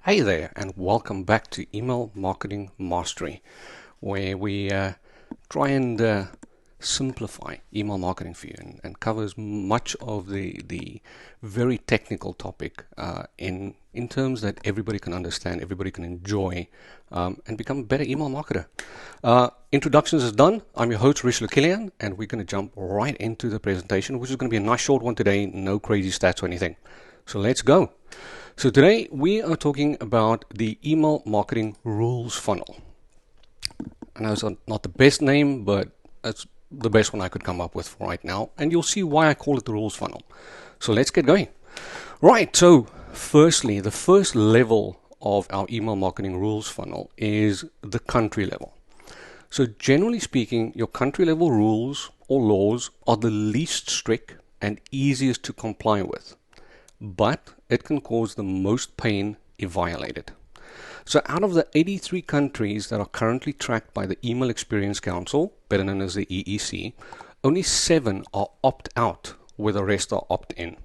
Hey there, and welcome back to Email Marketing Mastery, where we try and simplify email marketing for you and covers much of the very technical topic in terms that everybody can understand, everybody can enjoy, and become a better email marketer. Introductions is done. I'm your host, Rish Killian, and we're going to jump right into the presentation, which is going to be a nice short one today, no crazy stats or anything. So let's go. So today we are talking about the email marketing rules funnel. I know it's not the best name, but it's the best one I could come up with for right now. And you'll see why I call it the rules funnel. So let's get going. Right, so firstly, the first level of our email marketing rules funnel is the country level. So generally speaking, your country level rules or laws are the least strict and easiest to comply with, but it can cause the most pain if violated. So out of the 83 countries that are currently tracked by the Email Experience Council, better known as the EEC, only 7 are opt-out, where the rest are opt-in.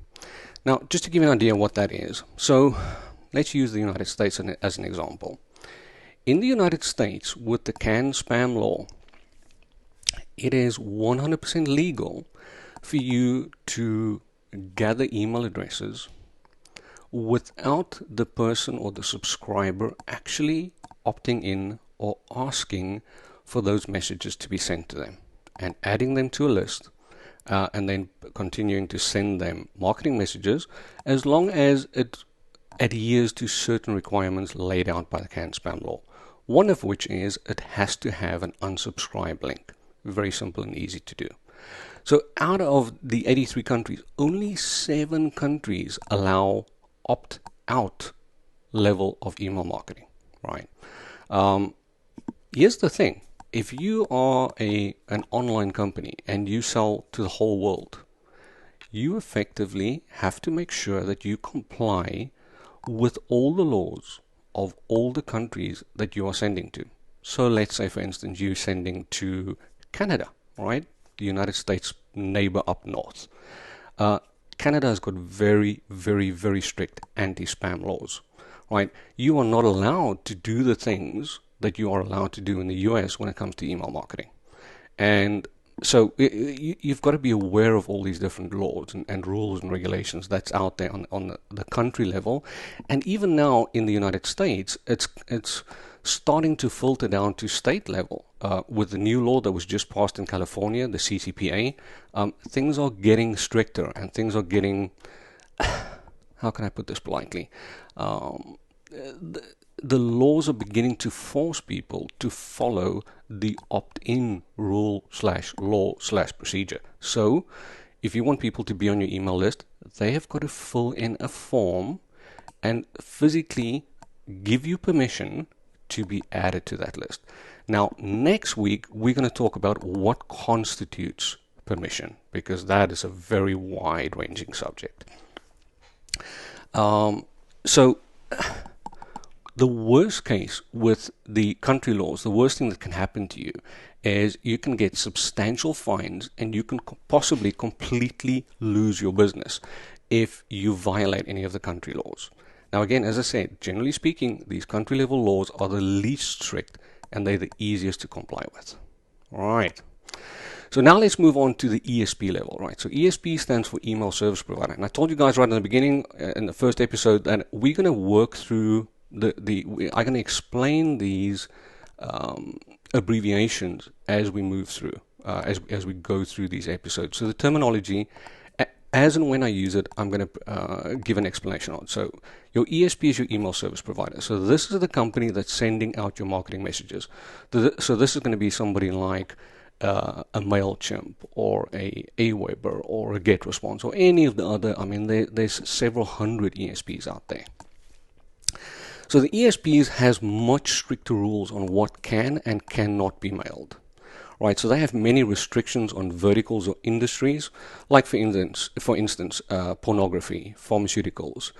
Now, just to give you an idea of what that is, so let's use the United States as an example. In the United States, with the canned spam law, it is 100% legal for you to gather email addresses without the person or the subscriber actually opting in or asking for those messages to be sent to them, and adding them to a list, and then continuing to send them marketing messages as long as it adheres to certain requirements laid out by the canned spam law. One of which is it has to have an unsubscribe link. Very simple and easy to do. So out of the 83 countries, only 7 countries allow opt-out level of email marketing, right? Here's the thing. If you are an online company and you sell to the whole world, you effectively have to make sure that you comply with all the laws of all the countries that you are sending to. So let's say, for instance, you're sending to Canada, right? The United States neighbor up north. Canada has got very, very, very strict anti-spam laws, right? You are not allowed to do the things that you are allowed to do in the US when it comes to email marketing. And so you've got to be aware of all these different laws and rules and regulations that's out there on the country level. And even now in the United States, it's starting to filter down to state level. With the new law that was just passed in California, the CCPA, things are getting stricter and things are getting, how can I put this politely? The laws are beginning to force people to follow the opt-in rule/law/procedure. So if you want people to be on your email list, they have got to fill in a form and physically give you permission to be added to that list. Now, next week, we're going to talk about what constitutes permission, because that is a very wide-ranging subject. So the worst case with the country laws, the worst thing that can happen to you is you can get substantial fines and you can possibly completely lose your business if you violate any of the country laws. Now again, as I said, generally speaking, these country level laws are the least strict and they're the easiest to comply with. All right. So now let's move on to the ESP level, right? So ESP stands for Email Service Provider. And I told you guys right in the beginning, in the first episode, that we're going to work through I'm going to explain these abbreviations as we move through, as we go through these episodes. So the terminology, as and when I use it, I'm going to give an explanation on. So your ESP is your email service provider. So this is the company that's sending out your marketing messages. So this is going to be somebody like a MailChimp or a Aweber or a GetResponse or any of the other. I mean, there's several hundred ESPs out there. So the ESPs has much stricter rules on what can and cannot be mailed. Right, so they have many restrictions on verticals or industries, like for instance, pornography, pharmaceuticals,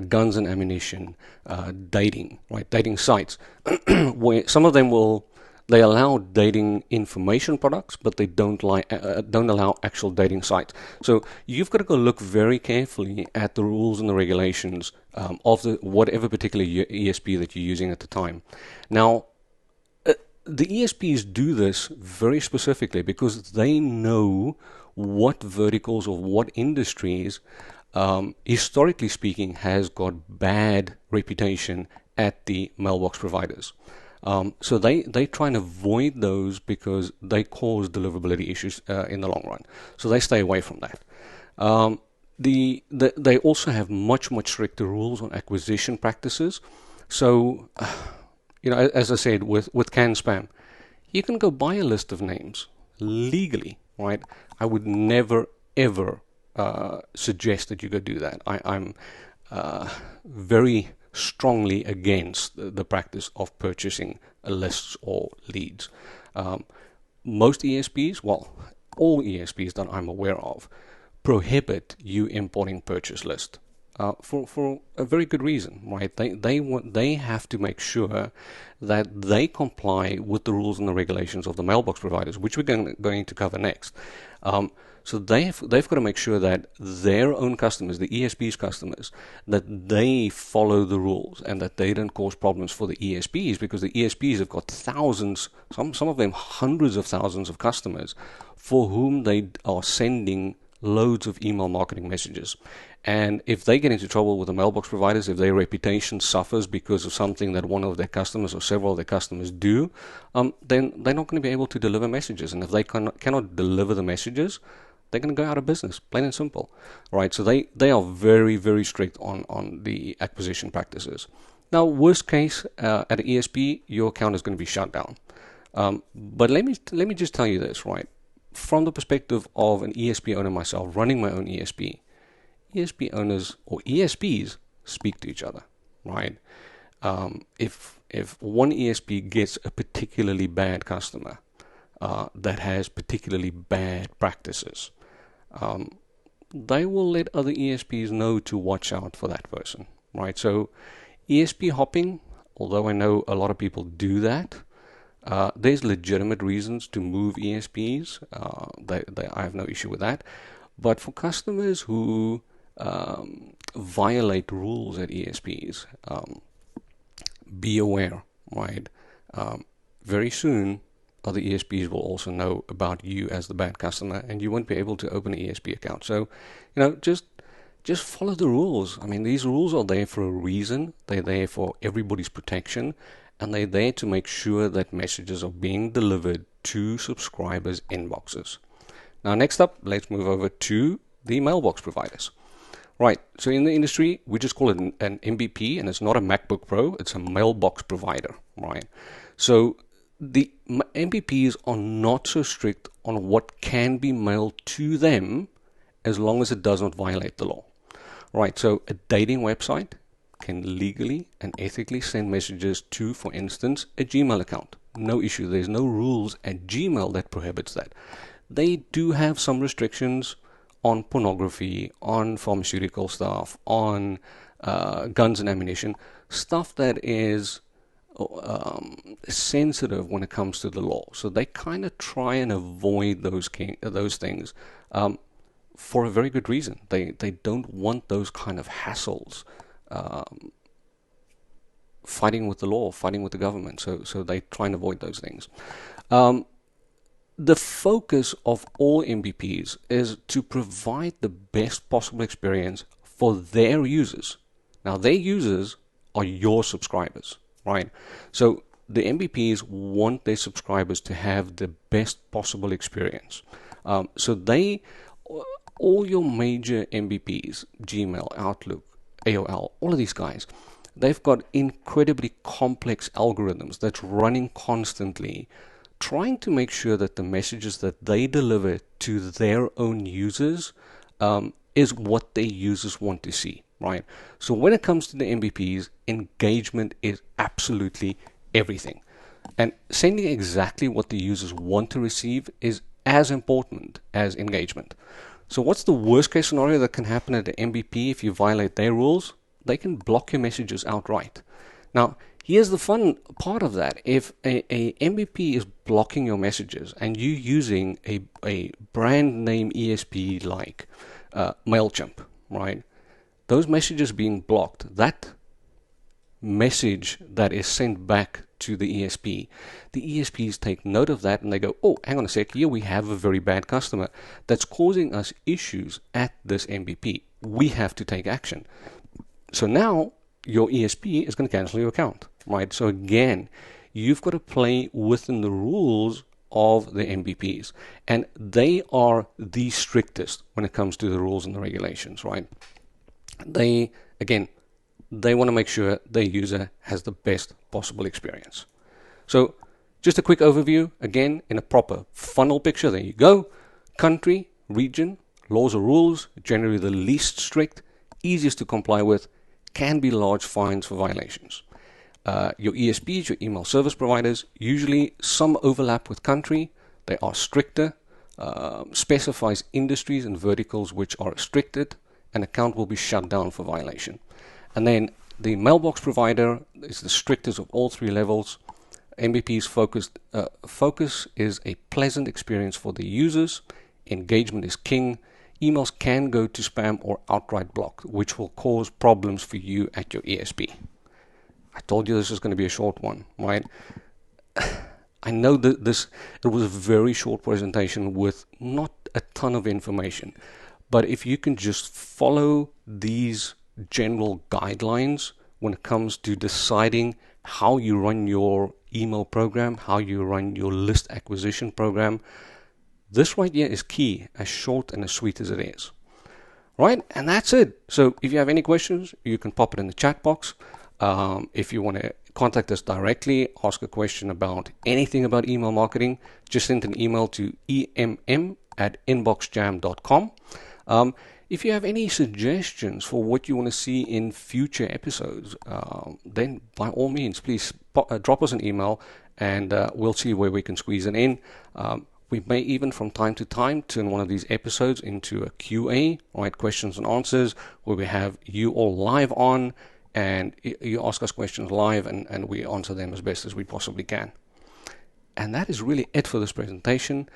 guns and ammunition, dating, right, dating sites, where some of them will They allow dating information products, but they don't allow actual dating sites. So you've got to go look very carefully at the rules and the regulations of whatever particular ESP that you're using at the time. Now, the ESPs do this very specifically because they know what verticals or what industries, historically speaking, has got bad reputation at the mailbox providers. So they try and avoid those because they cause deliverability issues in the long run. So they stay away from that. They also have much stricter rules on acquisition practices. So, as I said, with canned spam, you can go buy a list of names legally, right? I would never ever suggest that you go do that. I'm very strongly against the practice of purchasing lists or leads. Most ESPs, well, all ESPs that I'm aware of, prohibit you importing purchase list for a very good reason, right? They have to make sure that they comply with the rules and the regulations of the mailbox providers, which we're going to cover next. So they've got to make sure that their own customers, the ESP's customers, that they follow the rules and that they don't cause problems for the ESPs, because the ESPs have got thousands, some of them hundreds of thousands of customers for whom they are sending loads of email marketing messages. And if they get into trouble with the mailbox providers, if their reputation suffers because of something that one of their customers or several of their customers do, then they're not going to be able to deliver messages. And if they cannot deliver the messages, they're going to go out of business, plain and simple, right? So they are very strict on the acquisition practices. Now, worst case, at an ESP, your account is going to be shut down. But let me just tell you this, right? From the perspective of an ESP owner myself, running my own ESP owners or ESPs speak to each other, right? If one ESP gets a particularly bad customer that has particularly bad practices, they will let other ESPs know to watch out for that person, right? So ESP hopping, although I know a lot of people do that, there's legitimate reasons to move ESPs. I have no issue with that. But for customers who violate rules at ESPs, be aware, right? Very soon, other ESPs will also know about you as the bad customer, and you won't be able to open an ESP account. So, just follow the rules. I mean, these rules are there for a reason. They're there for everybody's protection, and they're there to make sure that messages are being delivered to subscribers' inboxes. Now, next up, let's move over to the mailbox providers. Right, so in the industry, we just call it an MBP, and it's not a MacBook Pro, it's a mailbox provider, right? So the MBPs are not so strict on what can be mailed to them as long as it does not violate the law. Right, so a dating website can legally and ethically send messages to, for instance, a Gmail account. No issue. There's no rules at Gmail that prohibits that. They do have some restrictions on pornography, on pharmaceutical stuff, on guns and ammunition, stuff that is sensitive when it comes to the law. So they kind of try and avoid those things for a very good reason. They don't want those kind of hassles, fighting with the law, fighting with the government. So they try and avoid those things. The focus of all MVPs is to provide the best possible experience for their users. Now, their users are your subscribers, right? So the MVPs want their subscribers to have the best possible experience. So all your major MVPs, Gmail, Outlook, AOL, all of these guys, they've got incredibly complex algorithms that's running constantly, trying to make sure that the messages that they deliver to their own users is what their users want to see, right? So when it comes to the MVPs, engagement is absolutely everything. And sending exactly what the users want to receive is as important as engagement. So what's the worst case scenario that can happen at the MVP if you violate their rules? They can block your messages outright. Now, Here's the fun part of that. If a MVP is blocking your messages and you using a brand name ESP like MailChimp, right? Those messages being blocked, that message that is sent back to the ESPs take note of that and they go, oh, hang on a sec, here we have a very bad customer that's causing us issues at this MVP. We have to take action. So now your ESP is going to cancel your account, right? So again, you've got to play within the rules of the MVPs, and they are the strictest when it comes to the rules and the regulations, right? They want to make sure their user has the best possible experience. So just a quick overview, again, in a proper funnel picture. There you go. Country, region, laws or rules, generally the least strict, easiest to comply with, can be large fines for violations. Your ESPs, your email service providers, usually some overlap with country. They are stricter, specifies industries and verticals which are restricted. An account will be shut down for violation. And then the mailbox provider is the strictest of all three levels. MVP's focus is a pleasant experience for the users. Engagement is king. Emails can go to spam or outright block, which will cause problems for you at your ESP. I told you this is going to be a short one, right? I know that it was a very short presentation with not a ton of information, but if you can just follow these general guidelines when it comes to deciding how you run your email program, how you run your list acquisition program, this right here is key, as short and as sweet as it is. Right? And that's it. So if you have any questions, you can pop it in the chat box. If you want to contact us directly, ask a question about anything about email marketing, just send an email to emm@inboxjam.com. If you have any suggestions for what you want to see in future episodes, then by all means, please drop us an email and we'll see where we can squeeze it in. We may even from time to time turn one of these episodes into a QA, right, questions and answers, where we have you all live on and you ask us questions live and we answer them as best as we possibly can. And that is really it for this presentation.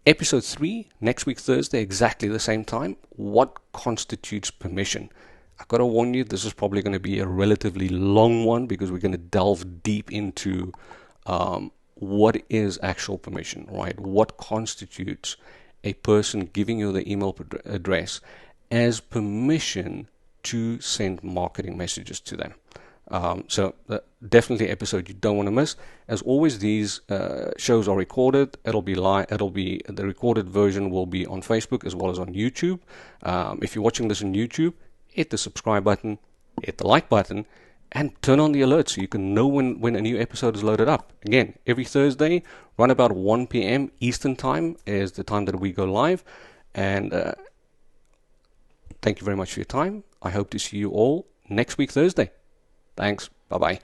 Episode 3, next week Thursday, exactly the same time. What constitutes permission? I've got to warn you, this is probably going to be a relatively long one because we're going to delve deep into what is actual permission, right? What constitutes a person giving you the email address as permission to send marketing messages to them. So definitely an episode you don't want to miss. As always, these shows are recorded. It'll be live. The recorded version will be on Facebook as well as on YouTube. If you're watching this on YouTube, hit the subscribe button, hit the like button, and turn on the alerts so you can know when a new episode is loaded up. Again, every Thursday, around about 1 p.m. Eastern Time is the time that we go live. And thank you very much for your time. I hope to see you all next week Thursday. Thanks. Bye-bye.